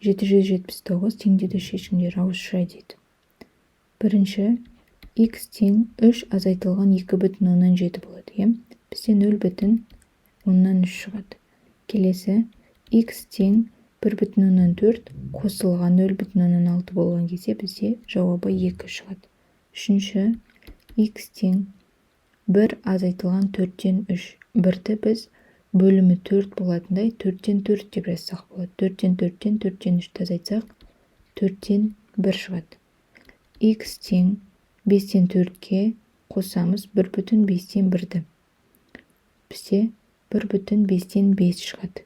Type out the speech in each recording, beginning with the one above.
779 теңдеуді шешіңдер ауызша дейді. Бірінші, x тең 3 азайтылған 2,7 болады. Бізде 0,3 шығады. Келесі, x тең 1,4 қосылған 0,6 болған кезде бізде жауабы 2 шығады. Үшінші, x тең 1 азайтылған 4-тен 3. 1-ді біз бөлімі 4 болатындай 4-тен 4 деп жазсақ болады. 4-тен 4-тен 4-тен 3 азайтсақ 4-тен 1 шығады. x тең 5-тен 4-ке қосамыз 1,5-тен 1-ді. Бізде 1,5-тен 5 шығады.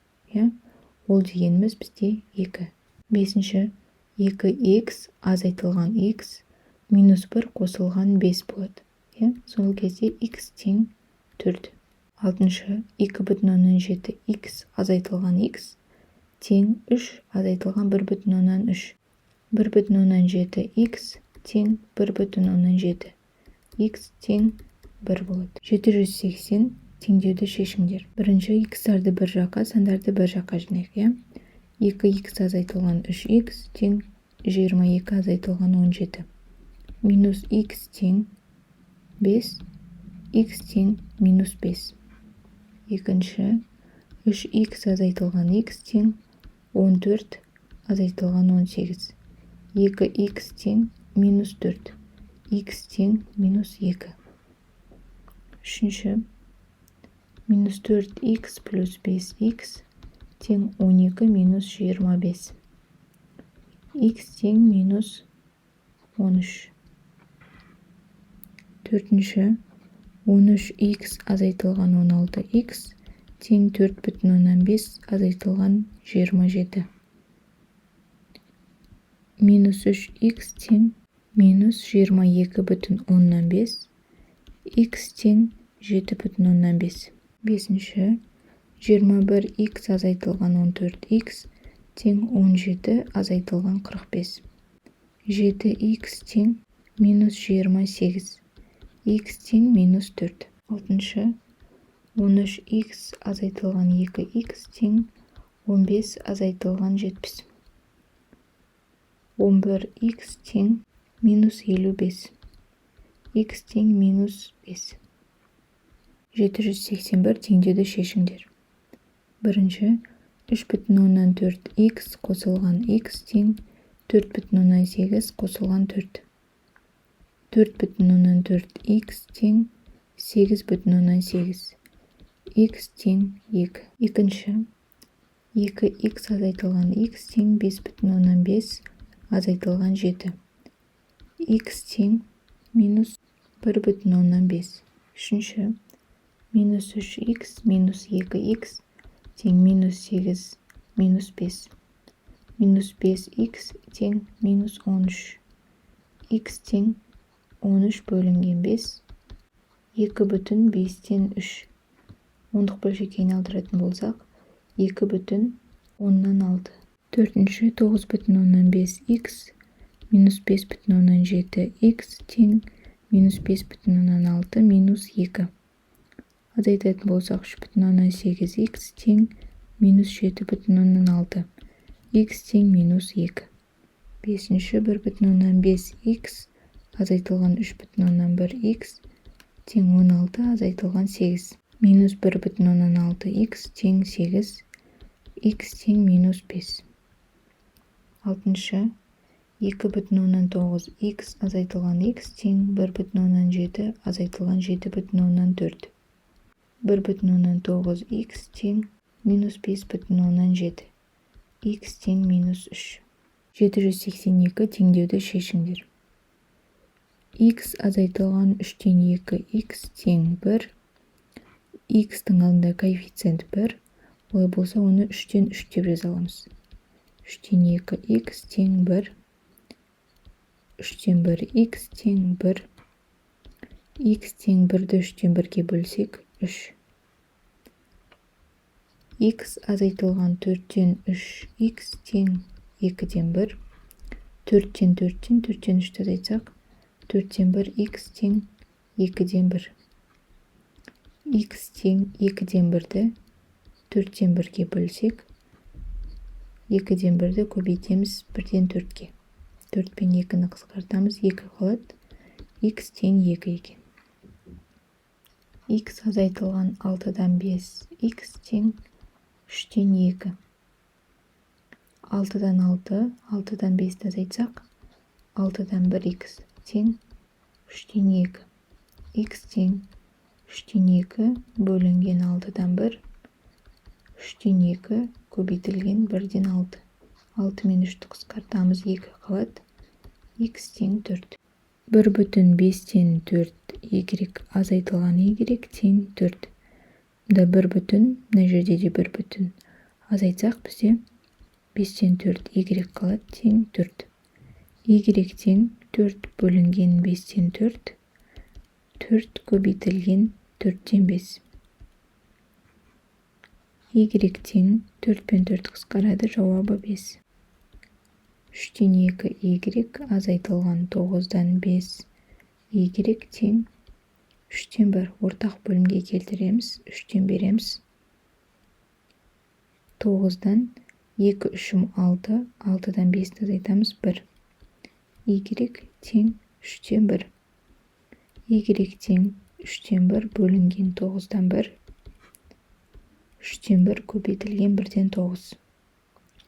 Ол дегеніміз бізде 2. Бесінші, 2x азайтылған x минус 1 қосылған 5 болады. Сол кезде x тең 4. Алтыншы, 2,7x азайтылған x тең 3 азайтылған 1,3. 1,7x тең 1,7. x тең 1 болады. 780 теңдеуді шешіңдер. Бірінші, x-арды бір жаққа, сандарды бір жаққа жинайық. 2x азайтылған 3x тең 22 азайтылған 17. Минус x тең 5, x тең минус 5. Екінші, 3x азайтылған x тең 14 азайтылған 18. 2x тең минус 4, x тең минус 2. Үшінші, минус 4x плюс 5x тең 12 минус 25. x тең минус 13. Төртінші, 13x азайтылған 16x тең 4,5 азайтылған 27. Минус 3x тең минус 22,5 x тең 7,5. Бесінші, 21x азайтылған 14x тең 17 азайтылған 45. 7x тең минус 28. x тең минус 4. Алтыншы, 13x азайтылған 2x тең 15 азайтылған 70. 11x тең минус 55. x тең минус 5. 781 теңдеуді шешіңдер. Бірінші, 3,4x қосылған x тең 4,8 қосылған 4. 4,4x тең 8,8. x тең 2. Екінші, 2x азайтылған x тең 5,5 азайтылған 7. x тең минус 1,5. Үшінші, минус 3x минус 2x тең минус 8 минус 5. Минус 5x тең минус 13. x тең 13 бөлінген 5, 2,5-тен 3. Ондық бөлшекке айналдыратын болсақ, 2,6. Төртінші, 9,5x минус 5,7 x тең минус 5,6 минус 2. Азайтатын болсақ, 3,8 x тең минус 7,6. x тең минус 2. Бесінші, 1,5 x азайтылған 3,1 x тең 16 азайтылған 8. Минус 1,6 x тең 8. x тең минус 5. Алтыншы, 2,9 x азайтылған x тең 1,7 азайтылған 7,4. 1,9 x тең минус 5,7. x тең минус 3. 782 теңдеуді шешіңдер. x азайтылған 3-тен 2 x тең 1. x-тің алдында коэффициент 1. Олай болса, оны 3-тен 3 деп жаза аламыз. 3-тен 2 x тең 1. 3-тен 1 x тең 1. x тең 1-ді 3-тен 1-ге бөлсек 3. x азайтылған 4-тен 3 x тең 2-ден 1. 4-тен 4-тен 4-тен 3 азайтсақ, 4-тен 1 x тең 2-ден 1. x тең 2-ден 1-ді 4-тен 1-ге бөлсек, 2-ден 1-ді көбейтеміз 1-ден 4-ке. 4 пен 2-ні қысқартамыз, 2 қалады. Х тең 2 екен. Х азайтылған 6-дан 5, х тең 3-тен 2. 6-дан 6, 6-дан 5-ті азайтсақ, 6-дан 1х тең 3-тен 2. Х тең 3-тен 2 бөлінген 6-дан 1, 3-тен 2 көбейтілген 1-ден 6. 6 мен 3-ті қысқартамыз, 2 қалады. Х тең 4. 1,5-тен 4 y азайтылған y тең 4. Мұнда 1 мына жерде де 1 азайтсақ бізде 5-тен 4 y қалады тең 4. Y тең 4 бөлінген 5-тен 4. 4 көбейтілген 4-тен 5. Y тең 4 пен 4 қысқарады, жауабы 5. 3-тен 2 y азайтылған 9-дан 5 y тең 3-тен 1. Ортақ бөлімге келтіреміз, 3-тен береміз. 9-дан 2 3-ім 6, 6-дан 5-ті азайтамыз 1. Y тең 3-тен 1. Y тең 3-тен 1 бөлінген 9-дан 1. 3-тен 1 көбейтілген 1-ден 9.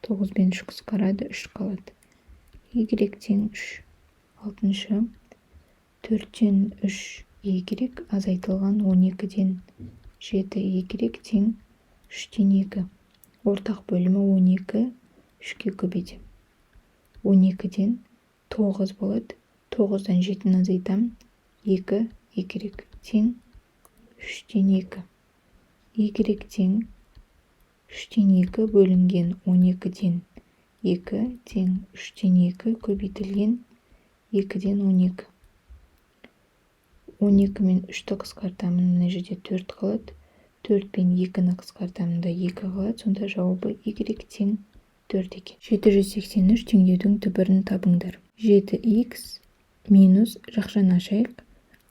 9 бен 3 қысқарады, 3 қалады. Y тең 3. 6-шы 4-тен 3 y азайтылған 12-ден 7 y тең 3-тен 2. Ортақ бөлімі 12, 3-ке көбейтем. 12-ден 9 болады. 9-дан 7-ні азайтам, 2 y тең 3-тен 2. Y тең 3-тен 2 бөлінген 12-ден 2 тең 3-тен 2 көбейтілген 2-ден 12. 12 мен 3-ті қысқартамын, мына жерде 4 қалады. 4 пен 2-ні қысқартамын, 2 қалады. Сонда жауабы y тең 4 екен. 783 теңдеудің түбірін табыңдар. 7х минус жақшаны ашайық.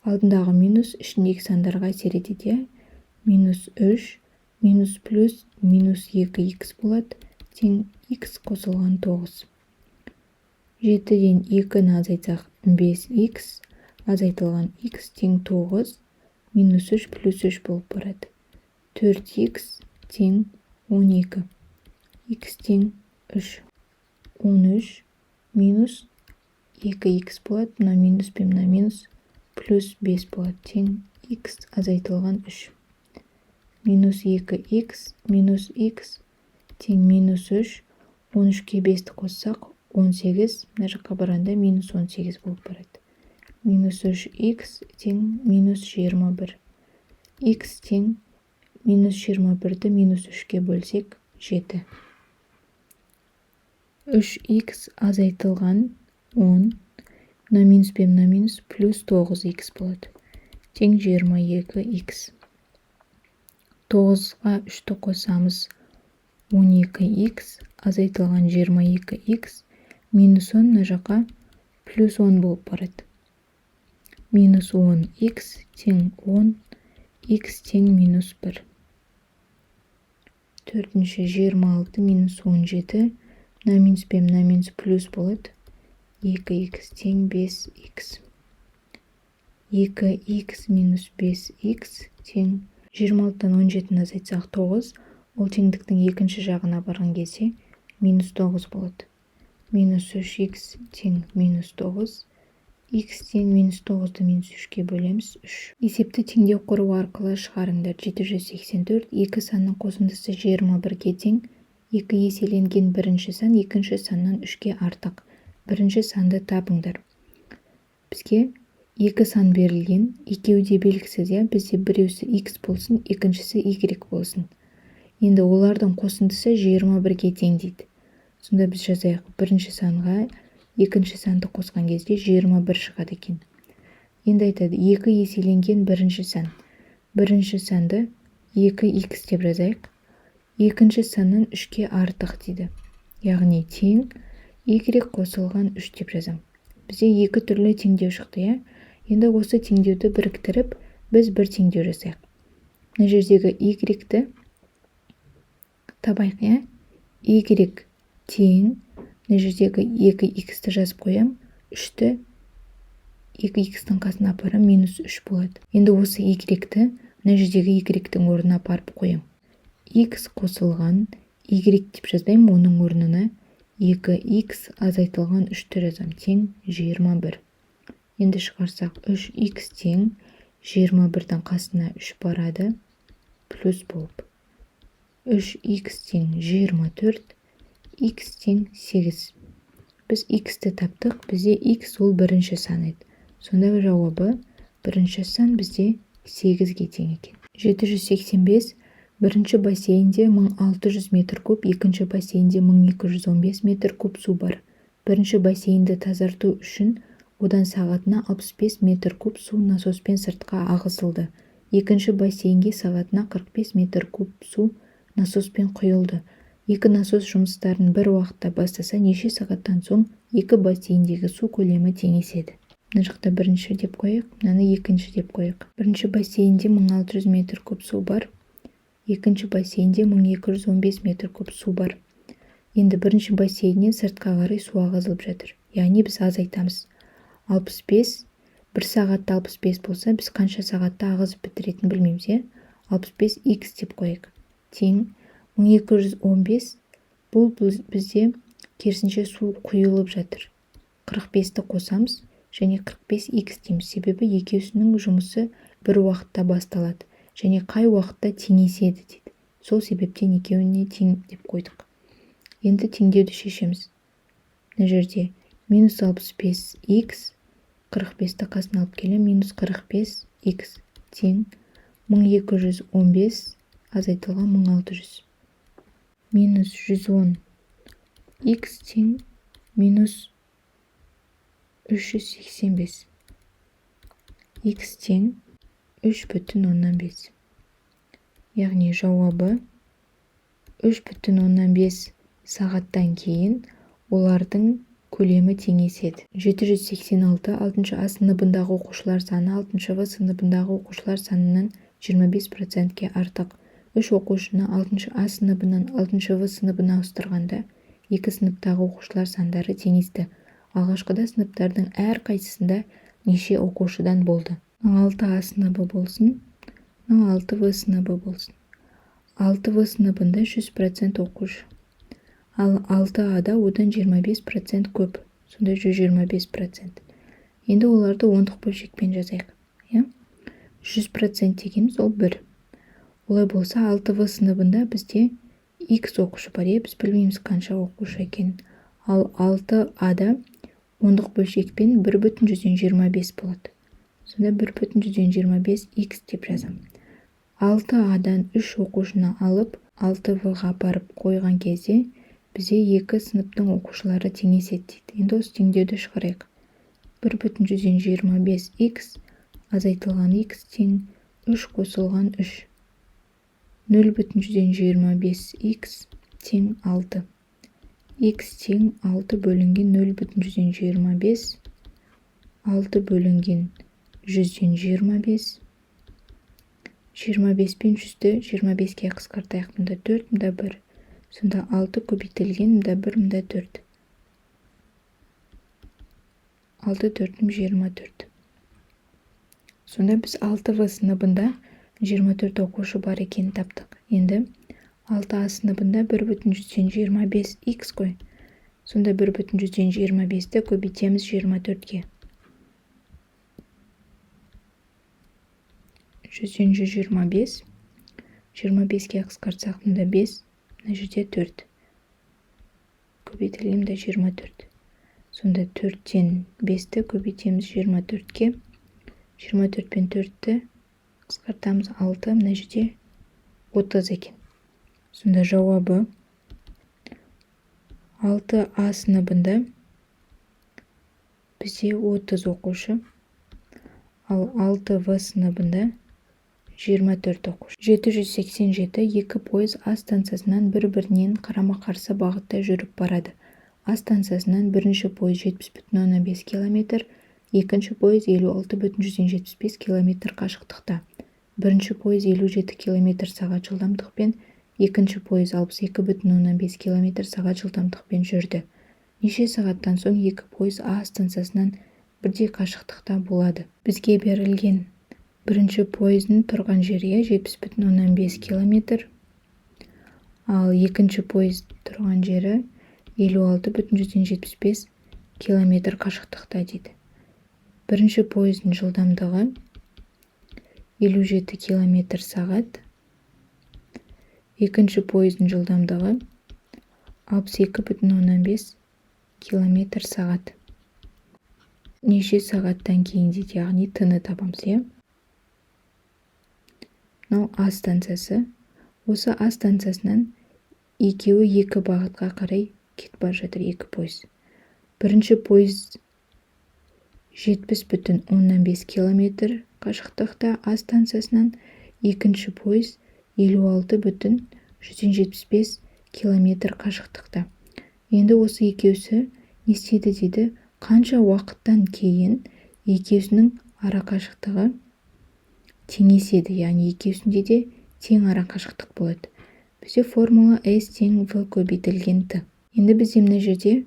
Алдындағы минус ішіндегі сандарға әсер етеді. Минус 3, минус плюс, минус 2х болады. Тең х қосылған 9. 7-ден 2-ні азайтсақ 5х, азайтылған х тең 9, минус 3 плюс 3 болып барады. 4х тең 12. Х тең 3. 13 минус 2х болады. Мына минус пен мына минус плюс 5 болады. Тең х азайтылған 3. Минус 2х минус х тең минус 3. 13-ке 5-ті қоссақ 18. Мына жаққа барғанда минус 18 болып барады. Минус 3х тең минус 21. Х тең минус 21-ді минус 3-ке бөлсек 7. 3х азайтылған 10. Мына минус пен мына минус плюс 9х болады. Тең 22х. 9-ға 3-ті қосамыз 12х, азайтылған 22х, минус 10 мына жаққа плюс 10 болып барады. Минус 10х тең 10, х тең минус 1. 4-ші 26 минус 17, мына минус пен мына минус плюс болады. 2х тең 5х. 2х минус 5х тең 26-дан 17-ні азайтсақ 9, ол теңдіктің екінші жағына барған кезде минус 9 болады. Минус 3х тең минус 9, х тең минус 9-ды минус 3-ке бөлеміз 3. Есепті теңдеу құру арқылы шығарыңдар. 784 екі санның қосындысы 21-ге тең. 2 еселенген бірінші сан екінші саннан 3-ке артық. Бірінші санды табыңдар. Бізге 2 сан берілген, екеуі де белгісіз, бізде біреусі х болсын, екіншісі y болсын. Енді олардың қосындысы 21-ге тең дейді. Сонда біз жазайық, бірінші санға екінші санды қосқан кезде 21 шығады екен. Енді айтады, 2 еселенген бірінші сан. Бірінші санды 2х деп жазайық. Екінші саннан 3-ке артық дейді. Яғни тең y қосылған 3 деп жазам. Бізде 2 түрлі теңдеу шықты, Енді осы теңдеуді біріктіріп, біз бір теңдеу жасайық. Мына жердегі y-ті табайық, y тең, мына жердегі 2х-ті жазып қоям, 3-ті 2х-тің қасына апарам, -3 болады. Енді осы y-ті мына жердегі y-тің орнына апарып қоям. X қосылған y деп жазбаймын, оның орнына 2х азайтылған 3-ті жазам, тең 21. Енді шығарсақ 3х тең 21-дің қасына 3 барады, плюс болып. 3х тең 24, х тең 8. Біз х-ті таптық, бізде х ол бірінші сан еді. Сонда жауабы бірінші сан бізде 8-ге тең екен. 785. Бірінші бассейнде 1600 метр куб, екінші бассейнде 1215 метр куб су бар. Бірінші бассейнді тазарту үшін одан сағатына 65 метр куб су насоспен сыртқа ағызылды. Екінші бассейнге сағатына 45 метр куб су насоспен құйылды. Екі насос жұмыстарын бір уақытта бастаса, неше сағаттан соң екі бассейндегі су көлемі теңеседі. Мына жақта бірінші деп қойық, мынаны екінші деп қойық. Бірінші бассейнде 1600 метр куб су бар. Екінші бассейнде 1215 метр куб су бар. Енді бірінші бассейннен сыртқа қарай су ағызылып жатыр. Яғни біз азайтамыз. 65, бір сағатта 65 болса, біз қанша сағатта ағызып бітіретінін білмейміз, 65х деп қойық. Тең 1215, бұл бізде керісінше су құйылып жатыр. 45-ті қосамыз және 45х дейміз, себебі екеуісінің жұмысы бір уақытта басталады және қай уақытта теңеседі дейді. Сол себептен екеуіне тең деп қойдық. Енді теңдеуді шешеміз. Мына жерде -65х, 45-ті қасына алып келем, -45х тең 1215 азайтылған 1600. -110х тең -385. Х тең 3,5. Яғни жауабы 3,5 сағаттан кейін олардың көлемі теңеседі. 786. 6 А сыныбындағы оқушылар саны 6 В сыныбындағы оқушылар санынан 25%-ке артық. 3 оқушыны 6 А сыныбынан 6 В сыныбына ауыстырғанда, екі сыныптағы оқушылар сандары теңесті. Алғашқыда сыныптардың әр қайсысында неше оқушыдан болды? 6 А сыныбы болсын, 6 В сыныбы болсын. 6 В сыныбында 100% оқушы. Ал 6 Ада одан 25% көп. Сонда 125%. Енді оларды ондық бөлшекпен жазайық. 100% дегеніміз ол 1. Олай болса 6 В сыныбында бізде X оқушы бар, біз білмейміз қанша оқушы екен. Ал 6 Ада ондық бөлшекпен 1,125 болады. Сонда 1,125х деп жазам. 6 Адан 3 оқушыны алып 6 В-ға барып қойған кезде бізде екі сыныптың оқушылары теңеседі дейді. Енді осы теңдеуді шығарайық. 1,125х азайтылған х тең 3 қосылған 3. 0,125х тең 6. Х тең 6 бөлінген 0,125, 6 бөлінген 125, 25 пен 100-ті 25-ке қысқартайық, мұнда 4, мұнда 1. Сонда 6 көбейтілген, мұнда 1, мұнда 4. 6 4-ім 24. Сонда біз 6 В сыныбында 24 оқушы бар екен таптық. Енді 6 А сыныбында 1,125х қой. Сонда 1,125-ті көбейтеміз 24-ге. 125, 25-ке қысқартсақ мұнда 5, мына жерде 4. Көбейтілген де 24. Сонда 4-тен 5-ті көбейтеміз 24-ке. 24 пен 4-ті қысқартамыз 6, мына жерде 30 екен. Сонда жауабы 6 А сыныбында бізде 30 оқушы, ал 6 В сыныбында 24 оқушы. 787. Екі пойыз А станциясынан бір-бірінен қарама-қарсы бағытта жүріп барады. А станциясынан бірінші пойыз 70,5 км, екінші пойыз 56,75 км қашықтықта. Бірінші пойыз 57 км сағат жылдамдықпен, екінші пойыз 62,5 км сағат жылдамдықпен жүрді. Неше сағаттан соң екі пойыз А станциясынан бірдей қашықтықта болады. Бізге берілген бірінші пойыздың тұрған жері 70,5 км, ал екінші пойыз тұрған жері 56,75 км қашықтықта дейді. Бірінші пойыздың жылдамдығы 57 км сағат, екінші пойыздың жылдамдығы 62,5 км сағат. Неше сағаттан кейін дейді, яғни т-ны табамыз, Мынау А станциясы. Осы А станциясынан екеуі екі бағытқа қарай кетіп бара жатыр, екі пойыз. Бірінші пойыз 70,5 км қашықтықта А станциясынан, екінші пойыз 56,175 км қашықтықта. Енді осы екеусі не істейді дейді, қанша уақыттан кейін екеусінің ара қашықтығы теңеседі, яғни екеусінде де тең ара қашықтық болады. Бізде формула S тең V көбейтілген Т. Енді бізде мына жерде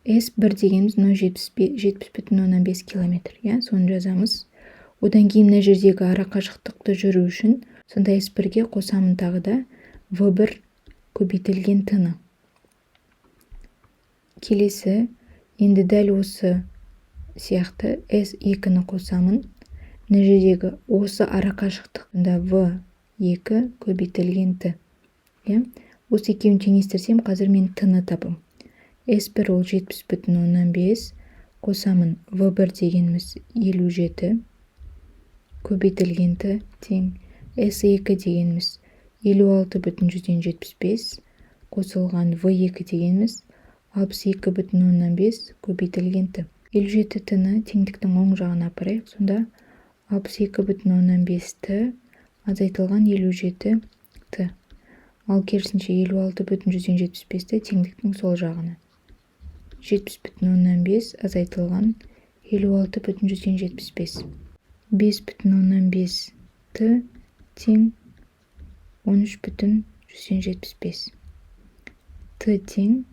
S1 дегеніміз 70,5 км, соны жазамыз. Одан кейін мына жердегі ара қашықтықты жүру үшін сонда S1-ге қосамын тағы да V1 көбейтілген Т-ны. Келесі, енді дәл осы сияқты S2-ні қосамын. Мына жердегі осы ара қашықтығында V2 көбейтілген Т. Осы екеуін теңестірсем, қазір мен Т-ны табым. S1 ол 70,5, қосамын V1 дегеніміз 57, көбейтілген Т тең S2 дегеніміз 56,175, қосылған V2 дегеніміз 62,5 көбейтілген Т. 57 Т-ны теңдіктің оң жағына апарайық, сонда 62,5 Т азайтылған 57 Т. Ал керісінше 56,175 Т теңдіктің сол жағына. 70,5 азайтылған 56,175. 5,5 Т тең 13,175. Т тең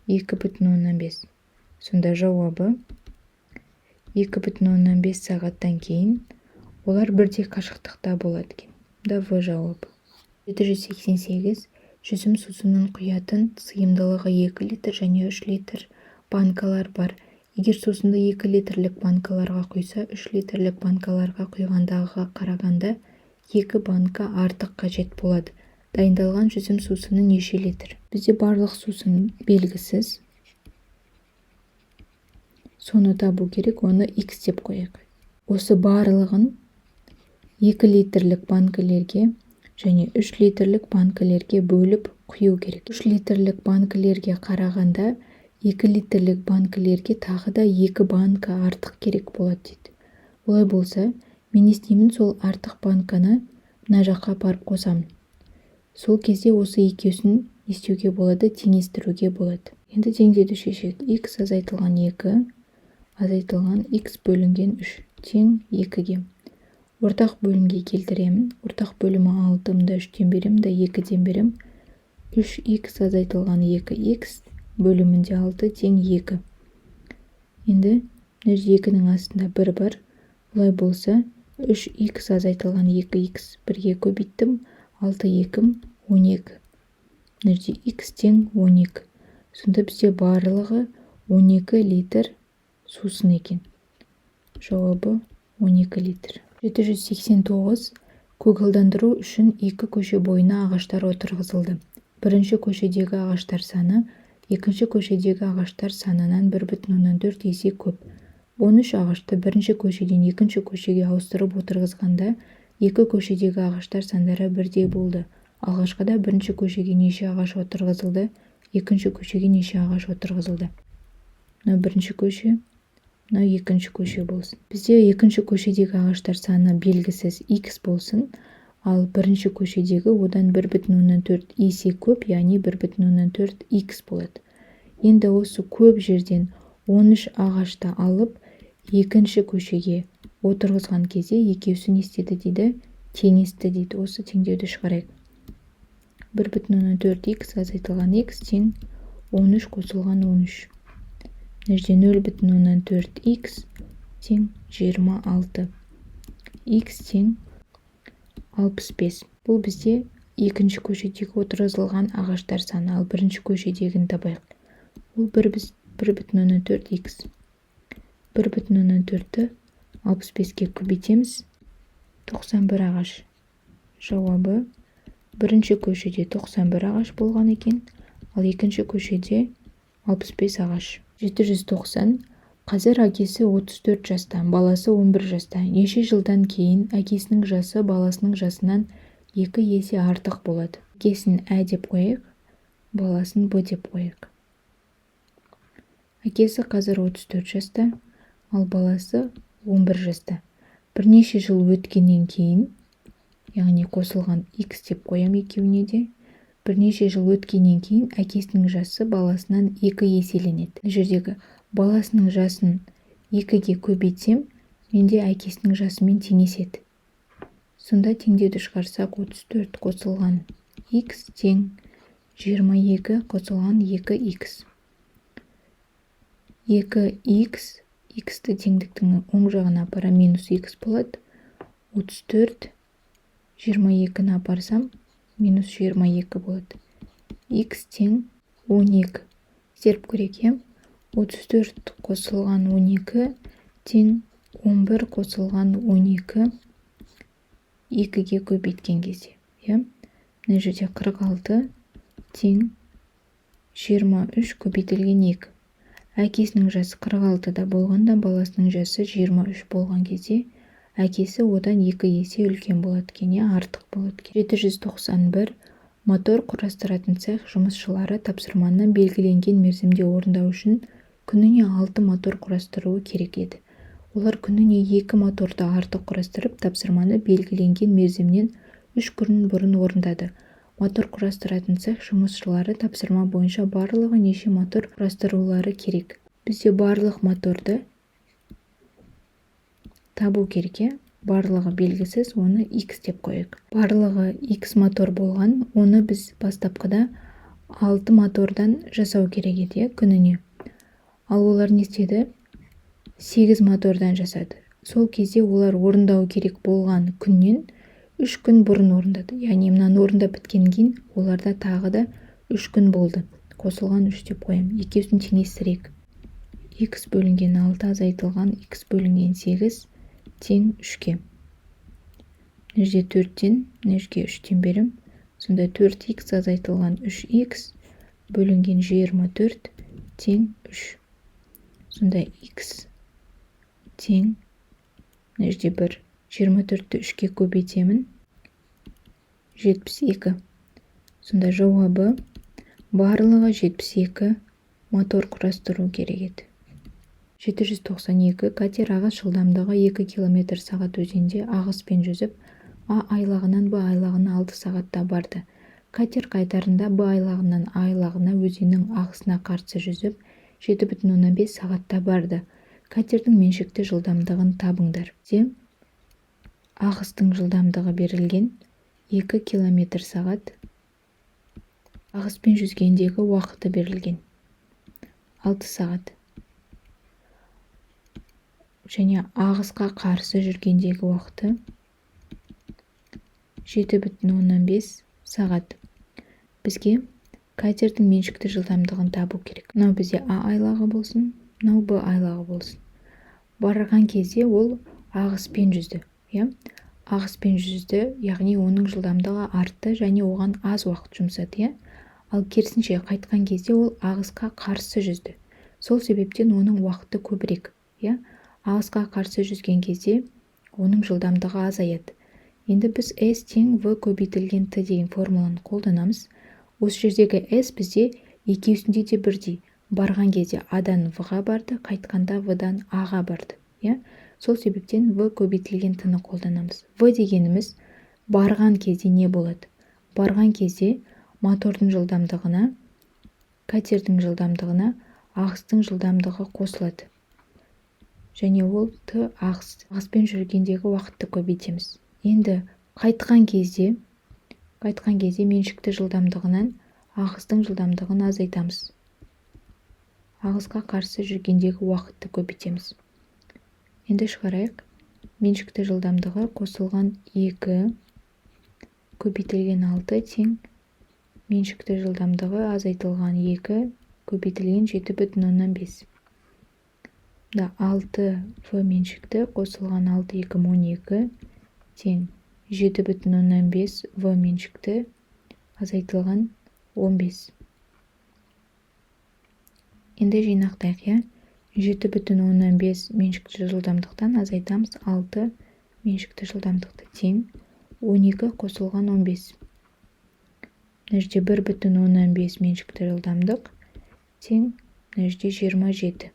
2,5. Сонда жауабы 2,5 сағаттан кейін олар бірдей қашықтықта болады екен. Да В жауабы. 788. Жүзім сусынын құятын сыйымдылығы 2 литр және 3 литр банкалар бар. Егер сусынды 2 литрлік банкаларға құйса, 3 литрлік банкаларға құйғандағыға қарағанда 2 банка артық қажет болады. Дайындалған жүзім сусыны неше литр? Бізде барлық сусын белгісіз. Соны табу керек, оны X деп қояйық. Осы барлығын 2 литрлік банкілерге және 3 литрлік банкілерге бөліп құю керек. 3 литрлік банкілерге қарағанда 2 литрлік банкілерге тағы да 2 банка артық керек болады дейді. Олай болса, мен істеймін, сол артық банканы мына жаққа апарып қосамын. Сол кезде осы екеусін істеуге болады, теңестіруге болады. Енді теңдеуді шешейік. X азайтылған 2 азайтылған X бөлінген 3 тең 2-ге. Ортақ бөлімге келтіремін. Ортақ бөлімі 6-ды 3-тен берем, да 2-ден берем. 3X азайтылған 2X бөлімінде 6 тең 2. Енді 2-ның астында 1 бар. Олай болса, 3X азайтылған 2X бірге көбейттім. 6-2 12. X тең 12. Сонда бізде барлығы 12 литр сусын екен. Жауабы 12 литр. 789. Көгалдандыру үшін 2 көше бойына ағаштар отырғызылды. Бірінші көшедегі ағаштар саны, екінші көшедегі ағаштар санынан 1,4 есе көп. 13 ағашты бірінші көшеден екінші көшеге ауыстырып отырғызғанда, 2 көшедегі ағаштар сандары бірдей болды. Алғашқыда бірінші көшеге неше ағаш отырғызылды, екінші көшеге неше ағаш отырғызылды. Мына бірінші көше, мына екінші көше болсын. Бізде екінші көшедегі ағаштар саны белгісіз X болсын, ал бірінші көшедегі одан 1,4 есе көп, яғни 1,4 X болады. Енді осы көп жерден 13 ағашты алып, екінші көшеге отырғызған кезде екеусін істеді дейді, теңесті дейді. Осы теңдеуді шығарайық. 1,4х азайтылған х тең 13 қосылған 13. Мына жерде 0,4х тең 26. Х тең 65. Бұл бізде екінші көшедегі отырғызылған ағаштар саны, ал бірінші көшедегіні табайық. Ол 1,4х. 1,4-ті 65-ке көбейтеміз. 91 ағаш. Жауабы бірінші көшеде 91 ағаш болған екен, ал екінші көшеде 65 ағаш. 790. Қазір әкесі 34 жаста, баласы 11 жаста. Неше жылдан кейін әкесінің жасы баласының жасынан 2 есе артық болады. Әкесін ә деп қойық, баласын б деп қойық. Әкесі қазір 34 жаста, ал баласы 11 жаста. Бірнеше жыл өткеннен кейін, яғни қосылған х деп қоям екеуіне де, бірнеше жыл өткеннен кейін әкесінің жасы баласынан 2 еселенеді. Бұл жердегі баласының жасын 2-ге көбейтсем, менде әкесінің жасымен теңеседі. Сонда теңдеуді шығарсақ 34 қосылған х тең 22 қосылған 2х. 2х, х-ті теңдіктің оң жағына апара минус х болады. 34, 22-ні апарсам, минус 22 болады. Х тең 12. Серіп көрек, 34 қосылған 12 тең 11 қосылған 12 2-ге көбейткен кезде. Мына жерде 46 тең 23 көбейтілген 2. Әкесінің жасы 46-да болғанда, баласының жасы 23 болған кезде, әкесі одан 2 есе үлкен болады екен, артық болады екен. 791. Мотор құрастыратын цех жұмысшылары тапсырманы белгіленген мерзімде орындау үшін күніне 6 мотор құрастыруы керек еді. Олар күніне 2 моторды артық құрастырып, тапсырманы белгіленген мерзімнен 3 күн бұрын орындады. Мотор құрастыратын цех жұмысшылары тапсырма бойынша барлығы неше мотор құрастырулары керек. Бізде барлық моторды табу керек, барлығы белгісіз, оны х деп қойық. Барлығы х мотор болған, оны біз бастапқыда 6 мотордан жасау керек еді күніне. Ал олар не істеді? 8 мотордан жасады. Сол кезде олар орындау керек болған күннен 3 күн бұрын орындады. Яғни мынаны орындап біткеннен кейін оларда тағы да 3 күн болды. Қосылған 3 деп қоям. Екеуісін теңестірейік. Х бөлінген 6 азайтылған х бөлінген 8 тең 3-ке. Мына жерде 4-тен, мына жерге 3-тен берем. Сонда 4х азайтылған 3х бөлінген 24 тең 3. Сонда х тең, мына жерде 1. 24-ті 3-ке көбейтемін. 72. Сонда жауабы барлығы 72 мотор құрастыру керек еді. 792. Катер ағыс жылдамдығы 2 км сағат өзенде ағыспен жүзіп, А айлағынан Б айлағына 6 сағатта барды. Катер қайтарында Б айлағынан А айлағына өзеннің ағысына қарсы жүзіп, 7,5 сағатта барды. Катердің меншікті жылдамдығын табыңдар. Ағыстың жылдамдығы берілген 2 км сағат, ағыспен жүзгендегі уақыты берілген 6 сағат. Және ағысқа қарсы жүргендегі уақыты 7,5 сағат. Бізге катердің меншікті жылдамдығын табу керек. Мынау бізде А айлағы болсын, мынау Б айлағы болсын. Барған кезде ол ағыспен жүзді. Ағыспен жүзді, яғни оның жылдамдығы артты және оған аз уақыт жұмсады. Ал керісінше қайтқан кезде ол ағысқа қарсы жүзді. Сол себептен оның уақыты көбірек. Ағысқа қарсы жүзген кезде оның жылдамдығы азаяды. Енді біз S тең V көбейтілген Т деген формуланы қолданамыз. Осы жердегі S бізде екеуісінде де бірдей. Барған кезде А-дан В-ға барды, қайтқанда В-дан А-ға барды. Сол себептен V көбейтілген Т-ны қолданамыз. V дегеніміз барған кезде не болады? Барған кезде мотордың жылдамдығына, катердің жылдамдығына ағыстың жылдамдығы қосылады. Және ол Т ағыс. Ағыспен жүргендегі уақытты көбейтеміз. Енді қайтқан кезде айтқан кезде меншікті жылдамдығынан ағыстың жылдамдығын азайтамыз. Ағысқа қарсы жүргендегі уақытты көбейтеміз. Енді шығарайық. Меншікті жылдамдығы қосылған 2 көбейтілген 6 тең меншікті жылдамдығы азайтылған 2 көбейтілген 7,5. 6 В меншікті қосылған 6 2 12 тең 7,5 В меншікті азайтылған 15. Енді жинақтайық. 7,5 меншікті жылдамдықтан азайтамыз 6 меншікті жылдамдықты тең 12 қосылған 15. Мына жерде 1,5 меншікті жылдамдық тең мына жерде 27.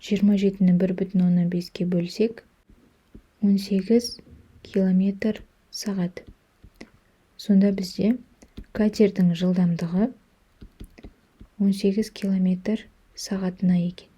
27-ні 1,5-ке бөлсек 18 км сағат. Сонда бізде катердің жылдамдығы 18 км сағатына екен.